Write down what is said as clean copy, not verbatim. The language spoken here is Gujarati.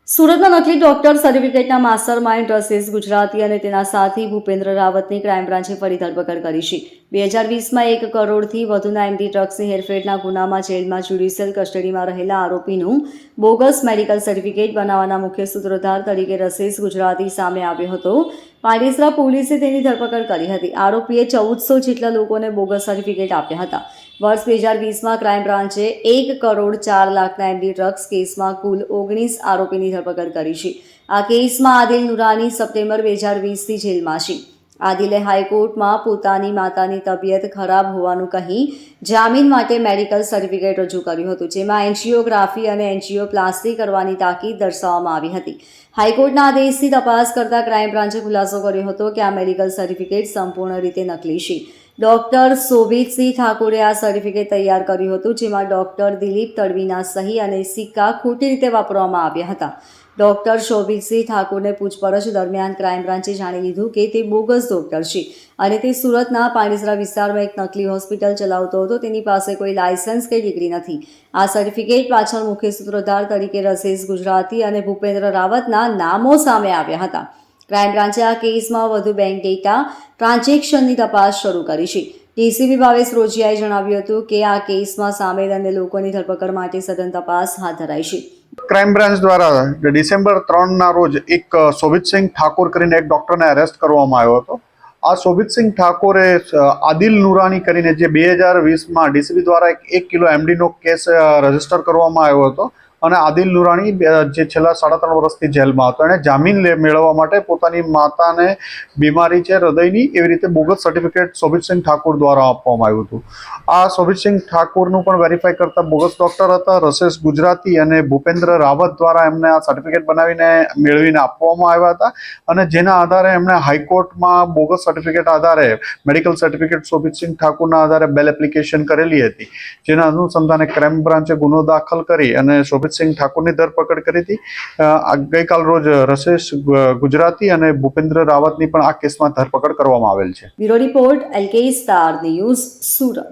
સુરતના નકલી ડોક્ટર સર્ટિફિકેટના માસ્ટર માઇન્ડ રસીસ ગુજરાતી અને તેના સાથી ભૂપેન્દ્ર રાવતની ક્રાઇમ બ્રાન્ચે ફરી ધરપકડ કરી છે. 2020માં 1 કરોડથી વધુના એમડી ડ્રગ્સની હેરફેરના ગુનામાં જેલમાં જ્યુડિશિયલ કસ્ટડીમાં રહેલા આરોપીનું બોગસ મેડિકલ સર્ટિફિકેટ બનાવવાના મુખ્ય સૂત્રધાર તરીકે રસીસ ગુજરાતી સામે આવ્યો હતો. પાંડેસરા પોલીસે તેની ધરપકડ કરી હતી. આરોપીએ 1400 જેટલા લોકોને બોગસ સર્ટિફિકેટ આપ્યા હતા. વર્ષ 2020માં ક્રાઇમ બ્રાન્ચે 1 કરોડ 4 લાખના એમડી ડ્રગ્સ કેસમાં કુલ 19 આરોપીની ધરપકડ કરી છે. આ કેસમાં આદિલ નુરાની સપ્ટેમ્બર 2020થી જેલમાં છે. આદિલે હાઈકોર્ટમાં પોતાની માતાની તબિયત ખરાબ હોવાનું કહી જામીન માટે મેડિકલ સર્ટિફિકેટ રજૂ કર્યું હતું, જેમાં એન્જિયોગ્રાફી અને એન્જિયોપ્લાસ્ટી કરવાની તાકીદ દર્શાવવામાં આવી હતી. હાઈકોર્ટના આદેશથી તપાસ કરતા ક્રાઇમ બ્રાન્ચે ખુલાસો કર્યો હતો કે આ મેડિકલ સર્ટિફિકેટ સંપૂર્ણ રીતે નકલી છે. ડોક્ટર શોભિતસિંહ ઠાકોરે આ સર્ટિફિકેટ તૈયાર કર્યું હતું, જેમાં ડોક્ટર દિલીપ તડવીના સહી અને સિક્કા ખોટી રીતે વાપરવામાં આવ્યા હતા. ડોક્ટર શોભિતસિંહ ઠાકોરને પૂછપરછ દરમિયાન ક્રાઇમ બ્રાન્ચે જાણી લીધું કે તે બોગસ ડોક્ટર છે અને તે સુરતના પાંડેસરા વિસ્તારમાં એક નકલી હોસ્પિટલ ચલાવતો હતો. તેની પાસે કોઈ લાયસન્સ કે ડિગ્રી નથી. આ સર્ટિફિકેટ પાછળ મુખ્ય સૂત્રધાર તરીકે રસીસ ગુજરાતી અને ભૂપેન્દ્ર રાવતના નામો સામે આવ્યા હતા. ક્રાઇમ બ્રાન્ચે આ કેસમાં વધુ બેંક ડેટા ટ્રાન્ઝેક્શનની તપાસ શરૂ કરી છે. ડીસીપી ભાવેશ રોજિયાએ જણાવ્યું હતું કે આ કેસમાં સામેલ અન્ય લોકોની ધરપકડ માટે સઘન તપાસ હાથ ધરાઈ છે. ક્રાઇમ બ્રાન્ચ દ્વારા ડિસેમ્બર 3ના રોજ એક શોભિતસિંહ ઠાકોર કરીને એક ડોક્ટરને અરેસ્ટ કરવામાં આવ્યો હતો. આ શોભિતસિંહ ઠાકોરે આદિલ નુરાની કરીને જે 2020માં ડીસીબી દ્વારા એક કિલો એમડીનો કેસ રજીસ્ટર કરવામાં આવ્યો હતો અને આદિલ નુરાની જે છેલ્લા 3.5 વર્ષથી જેલમાં હતો, એણે જામીન મેળવવા માટે પોતાની માતાને બીમારી છે હૃદયની, એવી રીતે બોગસ સર્ટિફિકેટ શોભિતસિંહ ઠાકોર દ્વારા આપવામાં આવ્યું હતું. આ શોભિતસિંહ ઠાકોરનું પણ વેરીફાઈ કરતા બોગસ ડોક્ટર હતા. રસીસ ગુજરાતી અને ભૂપેન્દ્ર રાવત દ્વારા એમને આ સર્ટિફિકેટ બનાવીને મેળવીને આપવામાં આવ્યા હતા અને જેના આધારે એમણે હાઈકોર્ટમાં બોગસ સર્ટિફિકેટ આધારે મેડિકલ સર્ટિફિકેટ શોભિતસિંહ ઠાકોરના આધારે બેલ એપ્લિકેશન કરેલી હતી. જેના અનુસંધાને ક્રાઇમ બ્રાન્ચે ગુનો દાખલ કરી અને શોભિતસિંહ ઠાકોરની ધરપકડ કરી હતી. ગઈકાલ રોજ રસીસ ગુજરાતી અને ભૂપેન્દ્ર રાવતની પણ આ કેસમાં ધરપકડ કરવામાં આવેલ છે. Bureau report LK star news, Surat.